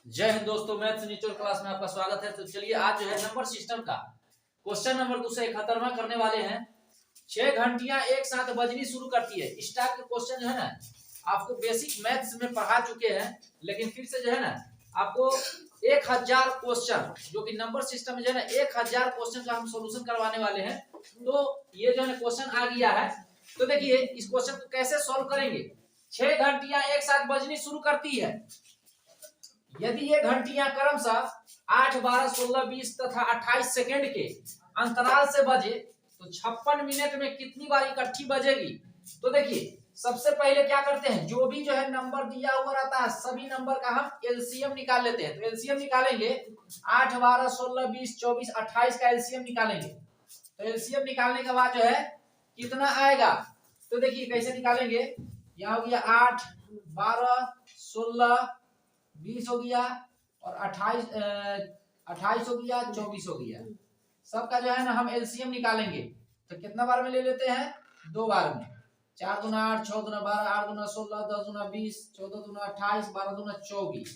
जय हिंद दोस्तों, मैथ्स निचोड़ क्लास में आपका स्वागत है। तो चलिए आज जो है नंबर सिस्टम का क्वेश्चन नंबर 271 करने वाले हैं। 6 घंटियां एक साथ बजनी शुरू करती है। इस टाइप के क्वेश्चन जो है ना आपको बेसिक मैथ्स में पढ़ा चुके हैं, लेकिन फिर से जो है ना आपको 1000 क्वेश्चन जो कि नंबर सिस्टम में जो है ना 1000 क्वेश्चन का हम सोल्यूशन करवाने वाले हैं। तो ये जो है क्वेश्चन आ गया है, तो देखिए इस क्वेश्चन को कैसे सोल्व करेंगे। 6 घंटियां एक साथ बजनी शुरू करती है। यदि ये घंटियां क्रमशः 8, 12, 16, 20 तथा 28 सेकेंड के अंतराल से बजे तो 56 मिनट में कितनी बार इकट्ठी बजेगी। तो देखिए सबसे पहले क्या करते हैं, जो भी जो है नंबर दिया हुआ रहता है सभी नंबर का हम एलसीएम निकाल लेते हैं। तो एलसीएम निकालेंगे 8, 12, 16, 20, 24, 28 का एलसीएम निकालेंगे। तो एलसीएम निकालने के बाद जो है कितना आएगा, तो देखिए कैसे निकालेंगे। यहाँ हो गया 8, 12, 16, 20 हो गया और 28 हो गया, 24 हो गया। सबका जो है ना हम एलसीएम निकालेंगे। तो कितना बार में ले लेते हैं, 2 बार में। 4 दूना 8, 6 दूना 12, 8 दूना 16, 10 दूना 20, 14 दूना 28, 12 दूना 24।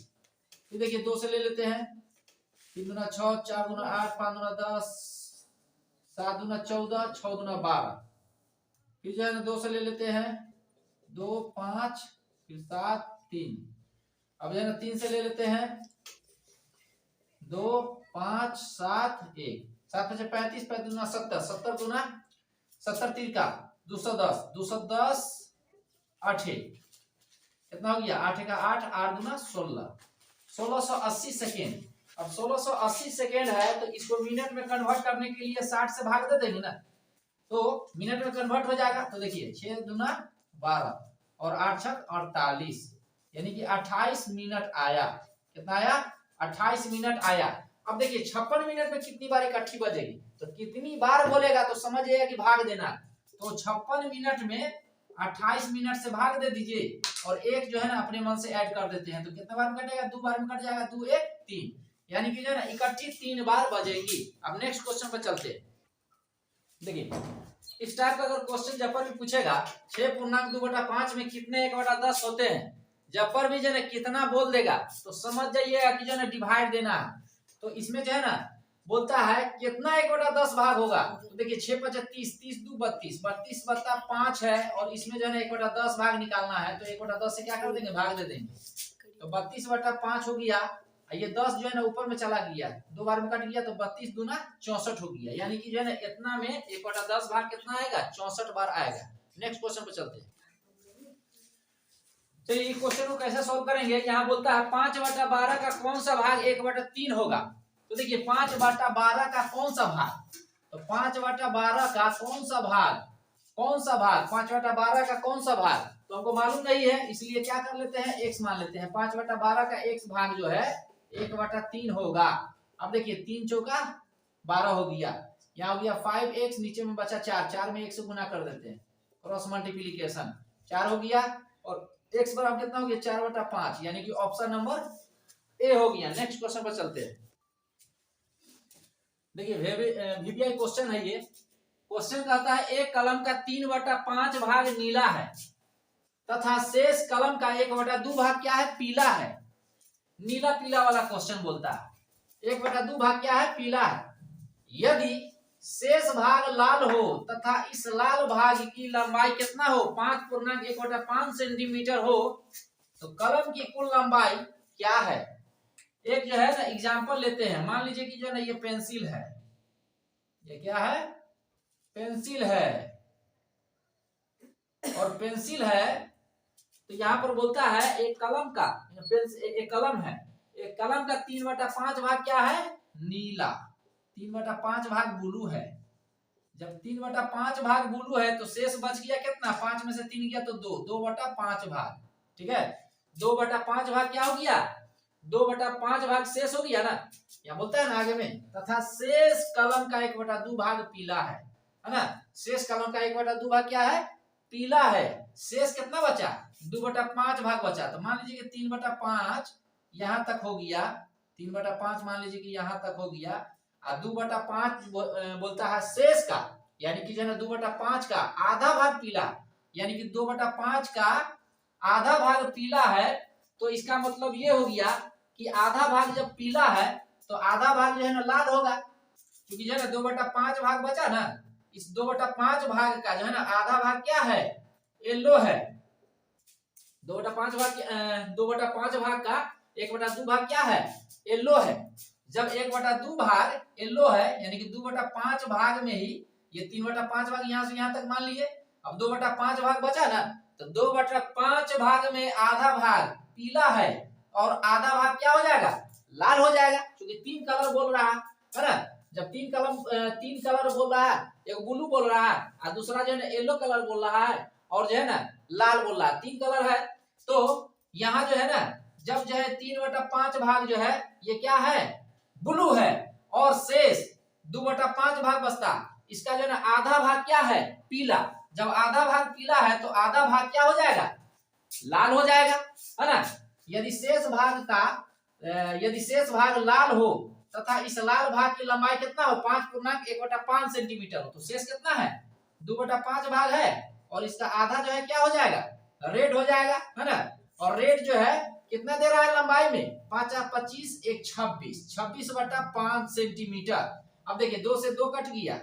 फिर देखिए 2 से ले लेते हैं। 3 दूना 6, 4 दूना 8, 5 दूना 10, 7 दूना 14, 6 दूना 12। फिर जो है ना 2 से ले लेते हैं। 2, 5, फिर 7, 3। अब जो है ना 3 से ले लेते हैं। 2, 5, 7, 1। 7 5 35, 35 दूना 70, 70 दूना 70 3 का 210, 210 8 कितना हो गया, 8 का 8, 8 दूना 16, 1680 सेकेंड। अब 1680 सेकेंड है तो इसको मिनट में कन्वर्ट करने के लिए 60 से भाग दे देंगे ना, तो मिनट में कन्वर्ट हो जाएगा। तो देखिए 6 दूना 12 और 8 छक 48, यानी कि 28 मिनट आया। कितना आया, 28 मिनट आया। अब देखिए 56 मिनट में कितनी बार इकट्ठी बजेगी, तो कितनी बार बोलेगा तो समझ जाइएगा कि भाग देना। तो 56 मिनट में 28 मिनट से भाग दे दीजिए और एक जो है ना अपने मन से ऐड कर देते हैं। तो कितना बार में कटेगा, 2 बार में कट जाएगा। 2 1 3, यानी कि जो है ना इकट्ठी 3 बार बजेगी। अब नेक्स्ट क्वेश्चन पर चलते हैं। देखिए इस टाइप का अगर क्वेश्चन जब पर भी पूछेगा 6.2/5 में कितने 1/10 होते हैं, जब पर भी जो है कितना बोल देगा तो समझ जाइएगा कि जो है डिवाइड देना है। तो इसमें जो है ना बोलता है कितना 1/10 भाग होगा। तो देखिए 6 5 30, 30 2 32, 32 बटा 5 है और इसमें जो है ना 1/10 भाग निकालना है। तो 1/10 से क्या कर देंगे, भाग दे देंगे। तो 32 बटा 5 हो गया। ये 10 जो है ना ऊपर में चला गया, 2 बार में कट गया, तो 32 दूना 64 हो गया। यानी कि जो है ना इतना में 1/10 भाग कितना आएगा, 64 बार आएगा। नेक्स्ट क्वेश्चन पे चलते हैं। चलिए इस क्वेश्चन को कैसे सॉल्व करेंगे। यहाँ बोलता है 5/12 का कौन सा भाग 1/3 होगा। तो देखिए 5/12 का कौन सा भाग, तो 5/12 का कौन सा भाग, 5/12 का कौन सा भाग तो हमको मालूम नहीं है, इसलिए क्या कर लेते हैं, x मान लेते हैं। 5/12 का x भाग जो है 1/3 होगा। अब देखिए 3 चौका 12 हो गया। यहाँ हो गया 5x, नीचे में बचा 4, 4 में 1 से गुना कर देते हैं, क्रॉस मल्टीप्लीकेशन 4 हो गया और x बराबर कितना हो गया, 4/5, यानी कि ऑप्शन नंबर ए हो गया। नेक्स्ट क्वेश्चन पर चलते हैं। देखिए वीवीआई क्वेश्चन है ये। क्वेश्चन कहता है एक कलम का 3/5 भाग नीला है तथा शेष कलम का 1/2 भाग क्या है, पीला है। नीला पीला वाला क्वेश्चन बोलता है। 1/2 भाग क्या है, पीला है। यदि शेष भाग लाल हो तथा इस लाल भाग की लंबाई कितना हो, 5.1/5 सेंटीमीटर हो, तो कलम की कुल लंबाई क्या है। एक जो है ना एग्जांपल लेते हैं। मान लीजिए कि जो है ना ये पेंसिल है, ये क्या है, पेंसिल है। और पेंसिल है तो यहाँ पर बोलता है एक कलम का, एक कलम है, एक कलम का 3/5 भाग क्या है, नीला। 3/5 भाग ब्लू है। जब 3/5 भाग ब्लू है तो शेष बच गया कितना, 5 में से 3 गया तो 2, 2/5 भाग। ठीक है, 2/5 भाग क्या हो गया, 2/5 भाग शेष हो गया ना। यहाँ बोलता है ना आगे में, तथा शेष कलम का 1/2 भाग पीला है ना। शेष कलम का 1/2 भाग क्या है, पीला है। शेष कितना बचा, 2/5 भाग बचा। तो मान लीजिए कि 3/5 यहाँ तक हो गया, 3/5 मान लीजिए कि यहाँ तक हो गया और 2/5 बोलता है शेष का, यानी कि जो है ना 2/5 का आधा भाग पीला, यानी कि 2/5 का आधा भाग पीला है। तो इसका मतलब ये हो गया कि आधा भाग जब पीला है तो आधा भाग जो है ना लाल होगा, क्योंकि जो है ना 2/5 भाग बचा ना, इस 2/5 भाग का जो है ना आधा भाग क्या है, येलो है। 2/5 भाग 2/5 भाग का 1/2 भाग क्या है, येलो है। जब 1/2 भाग येलो है यानी कि 2/5 भाग में ही ये 3/5 भाग यहाँ से यहाँ तक मान लिए, अब 2/5 भाग बचा ना, तो 2/5 भाग में आधा भाग पीला है और आधा भाग क्या हो जाएगा, लाल हो जाएगा, क्योंकि 3 कलर बोल रहा है ना। जब 3 कलर बोल रहा है, एक ब्लू बोल रहा है और दूसरा जो है ना येलो कलर बोल रहा है और जो है ना लाल बोल रहा है, 3 कलर है। तो यहाँ जो है ना जब जो है 3/5 भाग जो है ये क्या है, ब्लू है, और शेष 2/5 भाग बचता, इसका जो है ना आधा भाग क्या है, पीला। जब आधा भाग पीला है तो आधा भाग क्या हो जाएगा, लाल हो जाएगा, है ना। यदि शेष भाग लाल हो तथा इस लाल भाग की लंबाई कितना हो, 5.1/5 सेंटीमीटर हो, तो शेष कितना है, 2/5 भाग है, और इसका आधा जो है क्या हो जाएगा, रेड हो जाएगा, है ना। और रेड जो है कितना दे रहा है लंबाई में, 5×25 = 26 सेंटीमीटर। अब देखिए 2 से 2 कट गया,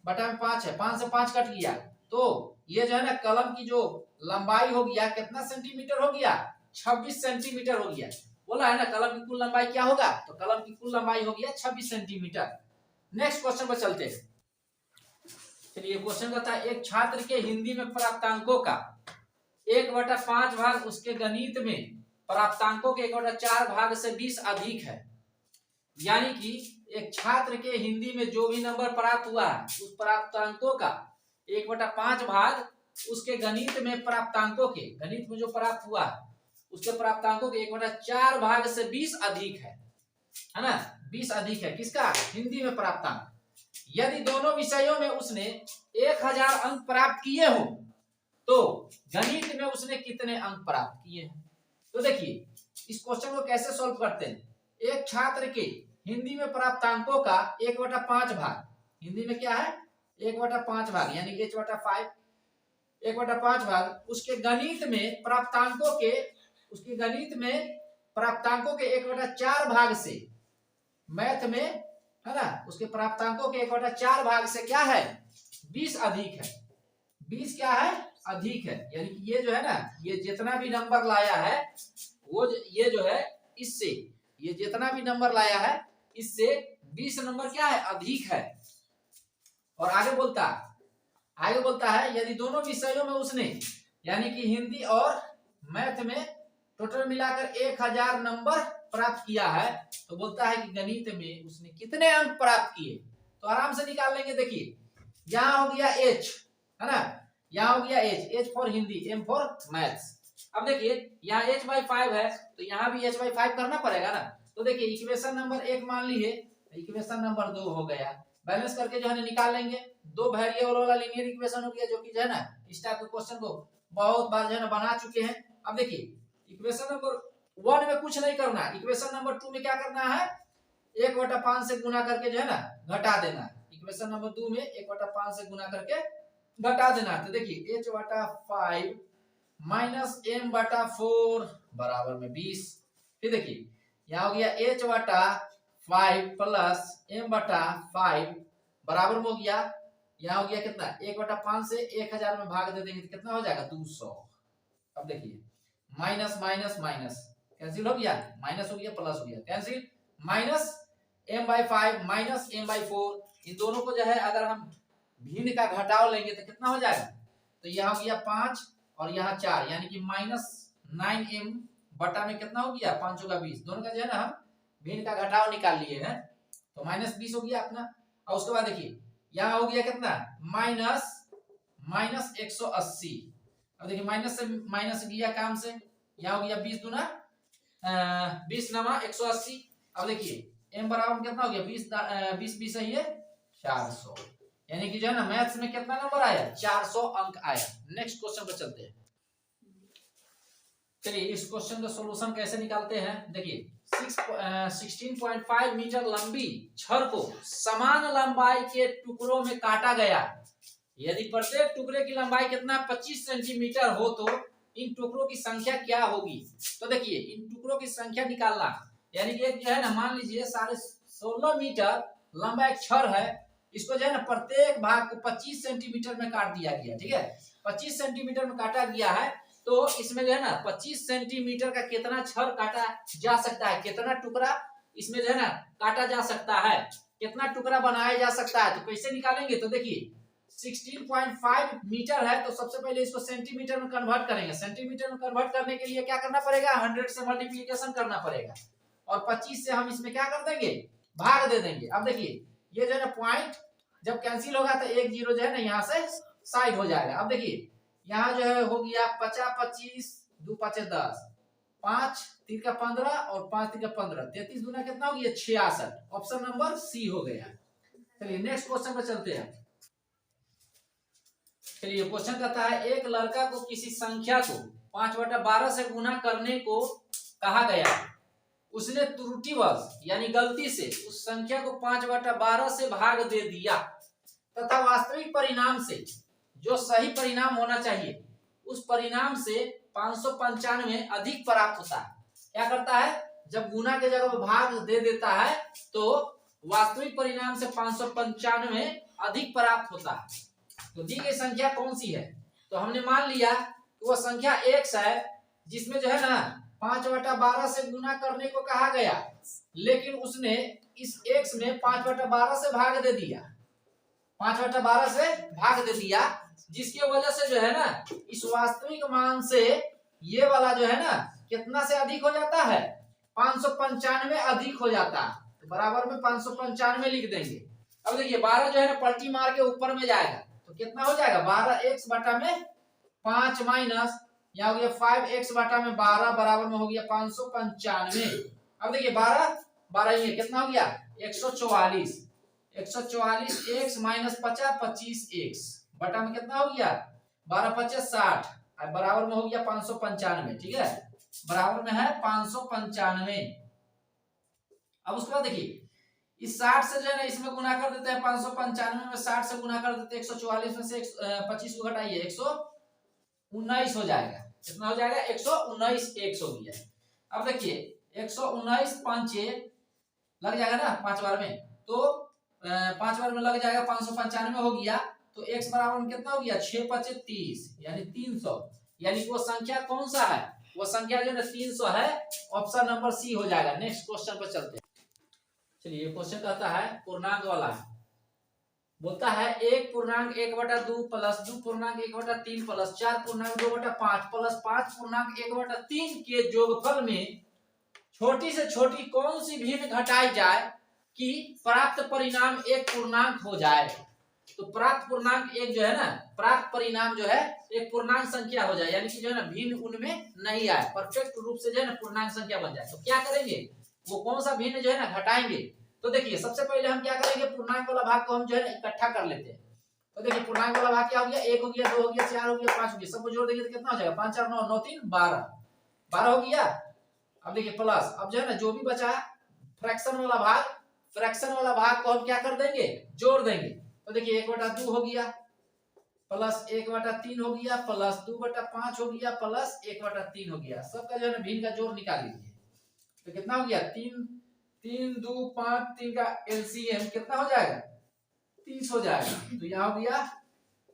बटा में 5 है, 5 से 5 कट गया, तो ये जो है ना कलम की जो लंबाई हो गया कितना सेंटीमीटर हो गया, 26 सेंटीमीटर हो गया। बोला है ना कलम की कुल लंबाई क्या होगा, तो कलम की कुल लंबाई हो गया 26 सेंटीमीटर। नेक्स्ट क्वेश्चन पर चलते हैं। चलिए क्वेश्चन कहता है एक छात्र के हिंदी में प्राप्तांकों का 1/5 भाग उसके गणित में प्राप्तांकों के 1/4 भाग से 20 अधिक है। यानी कि एक छात्र के हिंदी में जो भी नंबर प्राप्त हुआ है उस प्राप्तांकों का 1/5 भाग उसके गणित में प्राप्तांकों के, गणित में जो प्राप्त हुआ है उसके प्राप्तांकों के 1/4 भाग से 20 अधिक है ना, 20 अधिक है किसका, हिंदी में प्राप्तांक। यदि दोनों विषयों में उसने 1000 अंक प्राप्त किए हो तो गणित में उसने कितने अंक प्राप्त किए हैं। तो देखिए इस क्वेश्चन को कैसे सॉल्व करते हैं। एक छात्र के हिंदी में प्राप्तांकों का 1/5 भाग, हिंदी में क्या है 1/5 भाग यानी h/5, 1/5 भाग उसके गणित में प्राप्तांकों के, उसके गणित में प्राप्तांकों के 1/4 भाग से, मैथ में है ना उसके प्राप्तांकों के 1/4 भाग से क्या है 20 अधिक है। 20 क्या है, अधिक है, यानी कि ये जो है ना ये जितना भी नंबर लाया है वो ये जो है इससे, ये जितना भी नंबर लाया है इससे 20 नंबर क्या है, अधिक है। और आगे बोलता है यदि दोनों विषयों में उसने यानी कि हिंदी और मैथ में टोटल मिलाकर 1000 नंबर प्राप्त किया है तो बोलता है कि गणित में उसने कितने अंक प्राप्त किए। तो आराम से निकाल लेंगे। देखिए यहाँ हो गया H, है ना, यहाँ हो गया H for Hindi, M for maths. अब देखिए यहाँ H/5 है तो यहाँ भी H/5 करना पड़ेगा ना। तो देखिए इक्वेशन नंबर 1 मान लिए, इक्वेशन नंबर 2 हो गया, बैलेंस करके जो है निकाल लेंगे। 2 वेरिएबल वाला लीनियर इक्वेशन हो गया जो कि जो है ना इस टाइप के क्वेश्चन को बहुत बार जो है ना बना चुके हैं। अब देखिए इक्वेशन नंबर 1 में कुछ नहीं करना, इक्वेशन नंबर 2 में क्या करना है 1/5 से गुना करके जो है ना घटा देना। इक्वेशन नंबर 2 में 1/5 से गुना करके घटा देना। तो देखिए H/5 माइनस M/4 बराबर में 20। फिर देखिए यहाँ हो गया H/5 प्लस M/5 बराबर में हो गया, यहाँ हो गया कितना 1/5 से 1000 में भाग दे देंगे तो कितना हो जाएगा 200। अब देखिए माइनस माइनस माइनस कैंसिल हो गया, माइनस हो गया प्लस हो गया cancel, minus M/5 minus M/4, इन दोनों को जो है अगर हम भिन्न का घटाव लेंगे तो कितना हो जाएगा, तो यहाँ हो गया 5 और यहाँ 4 यानी कि -9M बटा में कितना हो गया 5 का 20, दोनों का जो है ना हम भिन्न का घटाव निकाल लिए हैं तो -20 हो गया अपना। और उसके बाद देखिए यहाँ हो गया कितना -180। अब देखिए माइनस से माइनस गया काम से, यहाँ हो गया 20 दूना 20 नमा 180। अब देखिए m बराबर कितना हो गया 20 है ये 400, यानी कि जो है ना मैथ्स में कितना नंबर आया 400 अंक आया। नेक्स्ट क्वेश्चन पर चलते हैं। चलिए इस क्वेश्चन का सॉल्यूशन कैसे निकालते हैं। देखिए 16.5 मीटर लंबी छड़ को समान लंबाई के टुकड़ों में काटा गया। यदि प्रत्येक टुकड़े की लंबाई कितना 25 सेंटीमीटर हो तो इन टुकड़ों की संख्या क्या होगी। तो देखिए इन टुकड़ों की संख्या निकालना, यानी कि एक जो है ना, मान लीजिए 16.5 मीटर लंबा एक छड़ है, इसको जो है ना प्रत्येक भाग को 25 सेंटीमीटर में काट दिया गया। ठीक है, 25 सेंटीमीटर में काटा गया है, तो इसमें जो है ना 25 सेंटीमीटर का कितना छड़ काटा जा सकता है, कितना टुकड़ा इसमें जो है ना काटा जा सकता है, कितना टुकड़ा बनाया जा सकता है। तो कैसे निकालेंगे, तो देखिए 16.5 मीटर है, तो सबसे पहले इसको सेंटीमीटर में कन्वर्ट करेंगे। सेंटीमीटर में कन्वर्ट करने के लिए क्या करना पड़ेगा, 100 से मल्टीप्लीकेशन करना पड़ेगा, और 25 से हम इसमें क्या कर देंगे, भाग दे देंगे। अब देखिए ये जो है ना पॉइंट जब कैंसिल होगा तो एक जीरो जो है ना यहाँ से साइड हो जाएगा। अब देखिए यहाँ जो है हो गया 50 25 2 5 10, 5 3 का 15 और 5 3 का 15, 33 दूना कितना हो गया 66। ऑप्शन नंबर सी हो गया। चलिए नेक्स्ट क्वेश्चन पर चलते हैं। चलिए क्वेश्चन कहता है एक लड़का को किसी संख्या को 5/12 से गुना करने को कहा गया, उसने त्रुटिवश यानी गलती से उस संख्या को 5/12 से भाग दे दिया तथा वास्तविक परिणाम से जो सही परिणाम होना चाहिए उस परिणाम से 595 अधिक प्राप्त होता है। क्या करता है, जब गुना के जगह भाग दे देता है तो वास्तविक परिणाम से 595 अधिक प्राप्त होता है। तो दी गई संख्या कौन सी है, तो हमने मान लिया कि वह संख्या x है जिसमें जो है ना 5/12 से गुना करने को कहा गया, लेकिन उसने इस x में 5/12 से भाग दे दिया, 5/12 से भाग दे दिया, जिसकी वजह से जो है ना इस वास्तविक मान से ये वाला जो है ना कितना से अधिक हो जाता है, 595 अधिक हो जाता है। तो बराबर में 595 लिख देंगे। अब देखिए 12 जो है ना पलटी मार के ऊपर में जाएगा, तो कितना हो जाएगा 12x बटा में 5 माइनस यहाँ हो गया 5x बटा में 12 बराबर में हो गया 595। अब देखिए 12 ये कितना हो गया 144, 144 x माइनस 50 25x बटा में कितना हो गया 12 50 60 बराबर में हो गया 595। ठीक है, बराबर में है 595। अब उसके बाद देखिए इस 60 से जो है ना इसमें गुना कर देते हैं, 595 में 60 से गुना कर देते हैं, 144 में से 25 को घटाइए 119 हो जाएगा। कितना हो जाएगा 119 x हो गया। अब देखिए 119 5 लग जाएगा ना 5 बार में, तो 5 बार में लग जाएगा 595 हो गया, तो x बराबर में कितना हो गया 6 5 30 यानी 300, यानी वो संख्या कौन सा है, वो संख्या जो है 300 है। ऑप्शन नंबर सी हो जाएगा। नेक्स्ट क्वेश्चन पर चलते हैं। चलिए क्वेश्चन कहता है पूर्णांक वाला है, बोलता है 1.1/2 प्लस 2.1/3 प्लस 4.2/5 प्लस 5.1/3 के योगफल में छोटी से छोटी कौन सी भिन्न घटाई जाए कि प्राप्त परिणाम एक पूर्णांक हो जाए। तो प्राप्त पूर्णांक एक जो है ना, प्राप्त परिणाम जो है एक पूर्णांक संख्या हो जाए, यानी कि जो है ना भिन्न उनमें नहीं आए, परफेक्ट रूप से जो है ना पूर्णांक संख्या बन जाए। तो क्या करेंगे, वो कौन सा भिन्न जो है ना घटाएंगे। तो देखिए सबसे पहले हम क्या करेंगे, पूर्णांक वाला भाग को हम जो है ना इकट्ठा कर लेते हैं। तो देखिए पूर्णांक वाला भाग क्या हो गया, 1 हो गया 2 हो गया 4 हो गया 5 हो गया, सबको जोड़ देंगे तो कितना हो जाएगा 5 4 9 9 3 12 हो गया। अब देखिए प्लस, अब जो है ना जो भी बचा फ्रैक्शन वाला भाग को हम क्या कर देंगे, जोड़ देंगे। तो देखिए 1/2 हो गया प्लस 1/3 हो गया प्लस 2/5 हो गया प्लस 1/3 हो गया, सबका जो है ना भिन्न का जोड़ निकाल लीजिए। तो कितना हो गया 3 3 2 5 3 का एलसीएम कितना हो जाएगा 30 हो जाएगा। तो यहाँ हो गया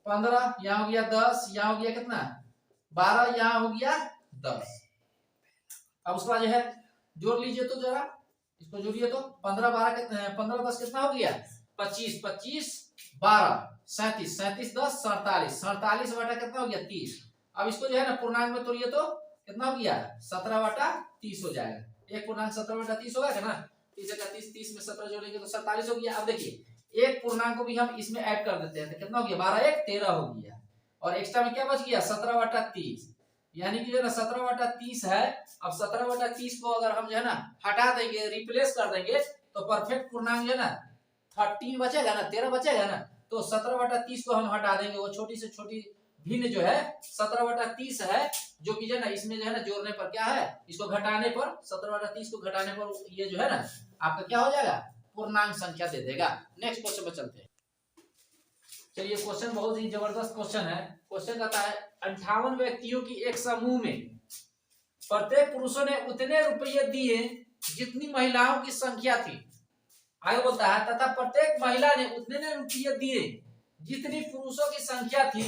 15, यहाँ हो गया 10, यहाँ हो गया कितना 12, यहाँ हो गया 10। अब उसके बाद जो है जोड़ लीजिए, तो जरा इसको जोड़िए, तो 15 12 कितना 15 10 कितना हो गया 25 25 12 37 37 10 47 47 बटा कितना हो गया 30। अब इसको जो है ना पूर्णांक में तोड़िए तो कितना हो गया 17/30 हो जाएगा। एक पूर्णांक 17/30 होगा क्या ना, 30 का 30 30 में 17 जोड़ेंगे तो 47 हो गया। अब देखिए एक पूर्णांक को भी हम इसमें ऐड कर देते हैं, तो कितना हो गया 12 1 13 हो गया, और एक्स्ट्रा में क्या बच गया 17/30, यानी कि जो है ना 17/30 है। अब 17/30 को अगर हम जो है ना हटा देंगे, रिप्लेस कर देंगे, तो परफेक्ट पूर्णांक जो है ना 13 बचेगा ना, 13 बचेगा ना। तो 17/30 को हम हटा देंगे, वो छोटी से छोटी भिन्न जो है 17/30 है, जो कि जो है ना इसमें जो है ना जोड़ने पर क्या है, इसको घटाने पर 17/30 को घटाने पर ये जो है ना आपका क्या हो जाएगा पूर्णांक संख्या दे देगा। नेक्स्ट क्वेश्चन पर चलते हैं। चलिए क्वेश्चन बहुत ही जबरदस्त क्वेश्चन है। क्वेश्चन कहता है 58 व्यक्तियों की एक समूह में प्रत्येक पुरुषों ने उतने रुपये दिए जितनी महिलाओं की संख्या थी। आगे बोलता है तथा प्रत्येक महिला ने उतने रुपये दिए जितनी पुरुषों की संख्या थी।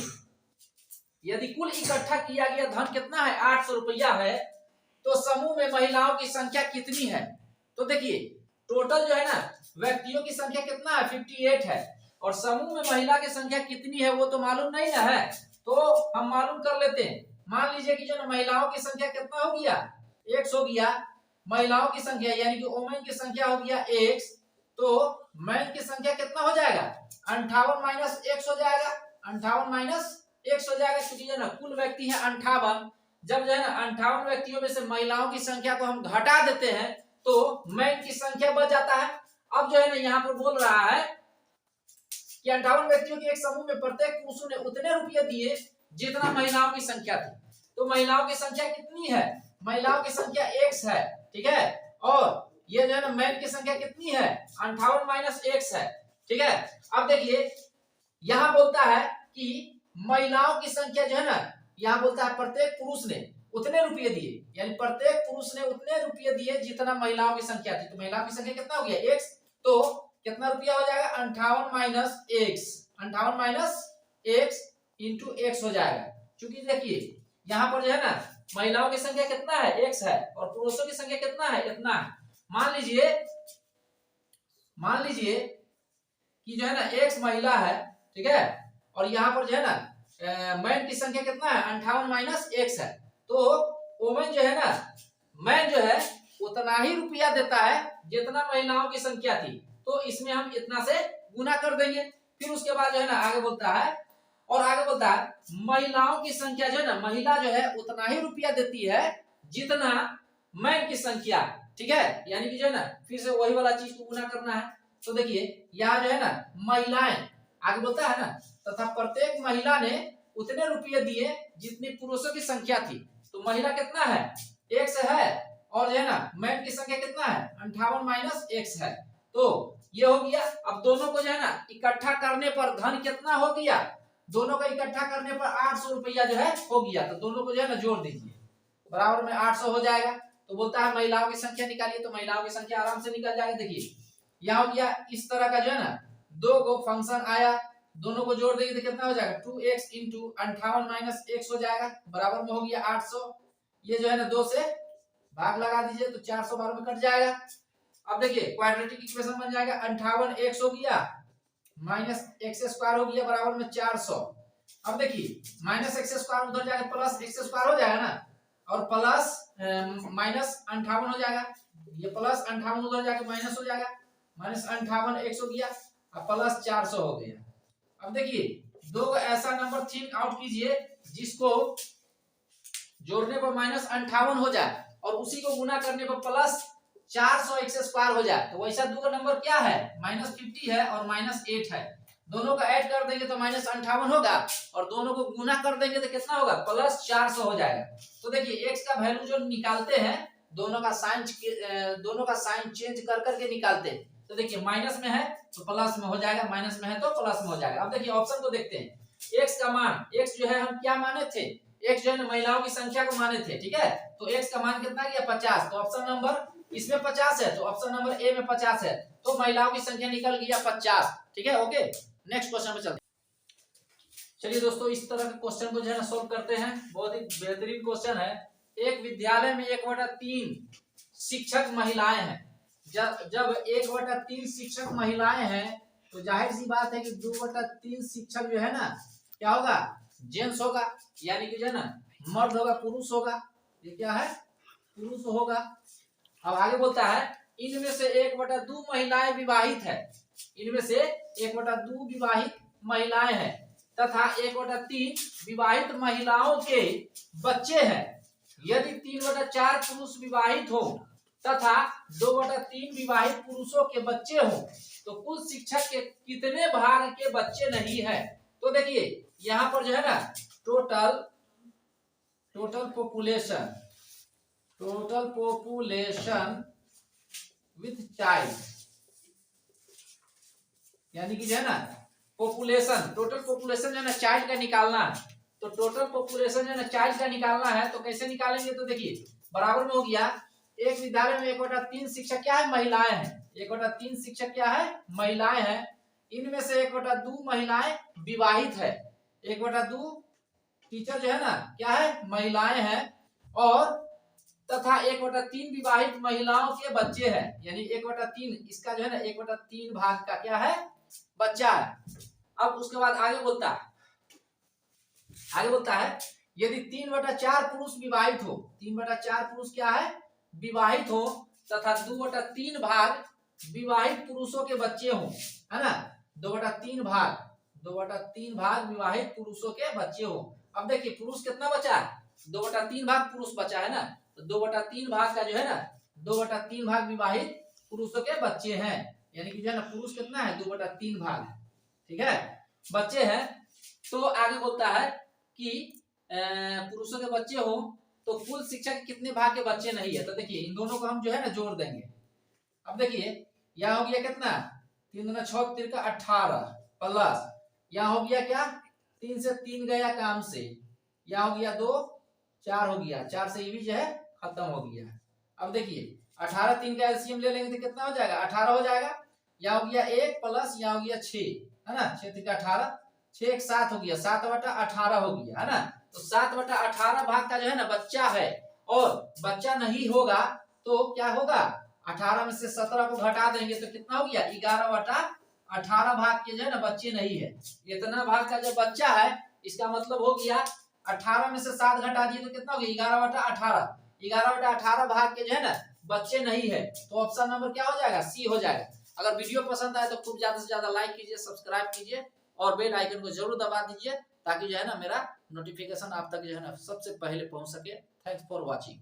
यदि कुल इकट्ठा किया गया धन कितना है 800 रुपया है, तो समूह में महिलाओं की संख्या कितनी है। तो देखिए टोटल जो है ना व्यक्तियों की संख्या कितना है 58 है, और समूह में महिला की संख्या कितनी है वो तो मालूम नहीं ना है, तो हम मालूम कर लेते हैं। मान लीजिए कि जो ना महिलाओं की संख्या कितना हो गया x हो गया, महिलाओं की संख्या यानी कि वोमेन की संख्या हो गया x, तो मैन की संख्या कितना हो जाएगा 58 माइनस x हो जाएगा, 58 माइनस x हो जाएगा, क्योंकि जो ना कुल व्यक्ति है 58। जब जो है ना 58 व्यक्तियों में से महिलाओं की संख्या को हम घटा देते हैं तो मैन की संख्या बच जाता है। अब जो है ना यहाँ पर बोल रहा है कि 58 व्यक्तियों के एक समूह में प्रत्येक पुरुषों ने उतने रुपये दिए जितना महिलाओं की संख्या थी। तो महिलाओं की संख्या कितनी है, महिलाओं की संख्या x है, ठीक है, और ये जो है ना मैन की संख्या कितनी है 58 माइनस x है, ठीक है। अब देखिए यहाँ बोलता है कि महिलाओं की संख्या जो है ना, यहाँ बोलता है प्रत्येक पुरुष ने उतने रुपये दिए, यानी प्रत्येक पुरुष ने उतने रुपये दिए जितना महिलाओं की संख्या थी। तो महिलाओं की संख्या कितना हो गया x, तो कितना रुपया हो जाएगा 58 minus x, 58 minus x into x हो जाएगा। क्योंकि देखिए यहाँ पर जो है ना महिलाओं की संख्या कितना है x है और पुरुषों की संख्या कितना है इतना है। मान लीजिए कि जो है ना x महिला है, ठीक है, और यहाँ पर जो है ना मैन की संख्या कितना है 58 माइनस x है, तो वोमेन जो है ना मैन जो है उतना ही रुपया देता है जितना महिलाओं की संख्या थी। तो इसमें हम इतना से गुना कर देंगे। फिर उसके बाद जो है ना आगे बोलता है, और आगे बोलता है महिलाओं की संख्या जो है ना महिला जो है उतना ही रुपया देती है जितना मैन की संख्या, ठीक है, यानी कि जो है ना फिर से वही वाला चीज को गुना करना है। तो देखिए यहाँ जो है ना महिलाएं, आगे बोलता है ना तथा प्रत्येक महिला ने उतने रुपये दिए जितनी पुरुषों की संख्या थी। तो महिला कितना है x है, और जो है ना मैन की संख्या कितना है 58 माइनस x है, तो ये हो गया। अब दोनों को जो है ना इकट्ठा करने पर धन कितना हो गया, दोनों को इकट्ठा करने पर 800 रुपया जो है हो गया। तो दोनों को जो है ना जोड़ दीजिए, बराबर में 800 हो जाएगा। तो बोलता है महिलाओं की संख्या निकालिए, तो महिलाओं की संख्या आराम से निकल जाएगा। देखिए यहाँ हो गया इस तरह का जो है ना दो को फंक्शन आया, दोनों को जोड़ देंगे तो कितना हो जाएगा 2x इंटू 58 माइनस x हो जाएगा, बराबर में हो गया 800। ये जो है ना 2 से भाग लगा दीजिए तो 400 बार में कट जाएगा। अब देखिए क्वाड्रेटिक इक्वेशन बन जाएगा 58x हो गया माइनस x स्क्वायर हो गया बराबर में 400। अब देखिए माइनस x स्क्वायर उधर जाएगा प्लस x स्क्वायर हो जाएगा ना, और प्लस माइनस 58 हो जाएगा, ये प्लस 58 उधर जाके माइनस हो जाएगा, माइनस 58 x हो गया और प्लस 400 हो गया। अब देखिए दो ऐसा नंबर थिंक आउट कीजिए जिसको जोड़ने पर माइनस 58 हो जाए और उसी को गुना करने पर प्लस 400 x स्क्वायर हो जाए। तो वैसा दो नंबर क्या है माइनस 50 है और माइनस 8 है, दोनों का ऐड कर देंगे तो माइनस 58 होगा और दोनों को गुना कर देंगे तो कितना होगा प्लस 400 हो जाएगा। तो देखिए x का वैल्यू जो निकालते हैं दोनों का साइन चेंज कर करके निकालते हैं। तो देखिए माइनस में है तो प्लस में हो जाएगा, माइनस में है तो प्लस में हो जाएगा। अब देखिए ऑप्शन को देखते हैं, x का मान, x जो है हम क्या माने थे, x जो है ना महिलाओं की संख्या को माने थे, ठीक है, तो x का मान कितना गया 50। तो ऑप्शन नंबर इसमें 50 है, तो ऑप्शन नंबर ए में 50 है, तो महिलाओं की संख्या निकल गया 50, ठीक है। ओके नेक्स्ट क्वेश्चन पे चलते हैं। चलिए दोस्तों इस तरह के क्वेश्चन को जो है ना सोल्व करते हैं, बहुत ही बेहतरीन क्वेश्चन है। एक विद्यालय में 1/3 शिक्षक महिलाएं हैं। जब 1/3 शिक्षक महिलाएं हैं तो जाहिर सी बात है कि 2/3 शिक्षक जो है ना क्या होगा जेंट्स होगा, यानी कि जो है ना मर्द होगा, पुरुष होगा, ये क्या है पुरुष होगा। अब आगे बोलता है इनमें से 1/2 महिलाएं विवाहित है, इनमें से 1/2 विवाहित महिलाएं हैं तथा 1/3 विवाहित महिलाओं के बच्चे हैं। यदि 3/4 पुरुष विवाहित हो तथा 2/3 विवाहित पुरुषों के बच्चे हो तो कुल शिक्षक के कितने भाग के बच्चे नहीं है। तो देखिए यहाँ पर जो है ना टोटल पॉपुलेशन विथ चाइल्ड, यानी कि जो है ना पॉपुलेशन, टोटल पॉपुलेशन जो है ना चाइल्ड का निकालना है। तो टोटल पॉपुलेशन जो है ना चाइल्ड का निकालना है तो कैसे निकालेंगे, तो देखिए बराबर में हो गया एक विद्यालय में 1/3 शिक्षक क्या है, महिलाएं हैं। 1/3 शिक्षक क्या है, महिलाएं हैं। इनमें से 1/2 महिलाएं विवाहित है। 1/2 टीचर जो है ना क्या है, महिलाएं हैं। और तथा 1/3 विवाहित महिलाओं के बच्चे हैं। यानी 1/3 इसका जो है ना 1/3 भाग का क्या है, बच्चा है। अब उसके बाद आगे बोलता है यदि 3/4 पुरुष विवाहित हो, 3/4 पुरुष क्या है, विवाहित हो, तथा 2/3 भाग विवाहित पुरुषों के बच्चे हो, है ना। 2/3 भाग विवाहित पुरुषों के बच्चे हो। अब देखिए पुरुष कितना बचा है, 2/3 भाग पुरुष बचा है ना, तो 2/3 भाग का जो है ना 2/3 भाग विवाहित पुरुषों के बच्चे हैं। यानी कि जो है ना पुरुष कितना है, 2/3 भाग है, ठीक है, बच्चे हैं। तो आगे बोलता है कि पुरुषों के बच्चे हो तो कुल शिक्षक के कितने भाग के बच्चे नहीं है। तो देखिए इन दोनों को हम जो है ना जोड़ देंगे। अब देखिए यहाँ हो गया कितना, 3 दूना 6 3 का 18 प्लस यहाँ हो गया क्या, 3 से 3 गया काम से, यहाँ हो गया 2 4 हो गया, 4 से ये भी जो है खत्म हो गया। अब देखिए 18 3 का एलसीएम ले लेंगे तो कितना हो जाएगा, 18 हो जाएगा। यहाँ हो गया 1 प्लस यहाँ हो गया 6, है ना, 6 3 का 18, 6 1 7 हो गया, 7/18 हो गया, है ना। तो 7/18 भाग का जो है ना बच्चा है, और बच्चा नहीं होगा तो क्या होगा, 18 में से 17 को घटा देंगे तो कितना हो गया, 11/18 भाग के जो है ना बच्चे नहीं है। इतना भाग का जो बच्चा है इसका मतलब हो गया 18 में से 7 घटा दिए तो कितना हो गया, 11/18। 11/18 भाग के जो है ना बच्चे नहीं है, तो ऑप्शन नंबर क्या हो जाएगा, सी हो जाएगा। अगर वीडियो पसंद आए तो खूब ज्यादा से ज्यादा लाइक कीजिए, सब्सक्राइब कीजिए और बेल आइकन को जरूर दबा दीजिए, ताकि जो है ना मेरा नोटिफिकेशन आप तक जो है ना सबसे पहले पहुंच सके। Thanks for watching.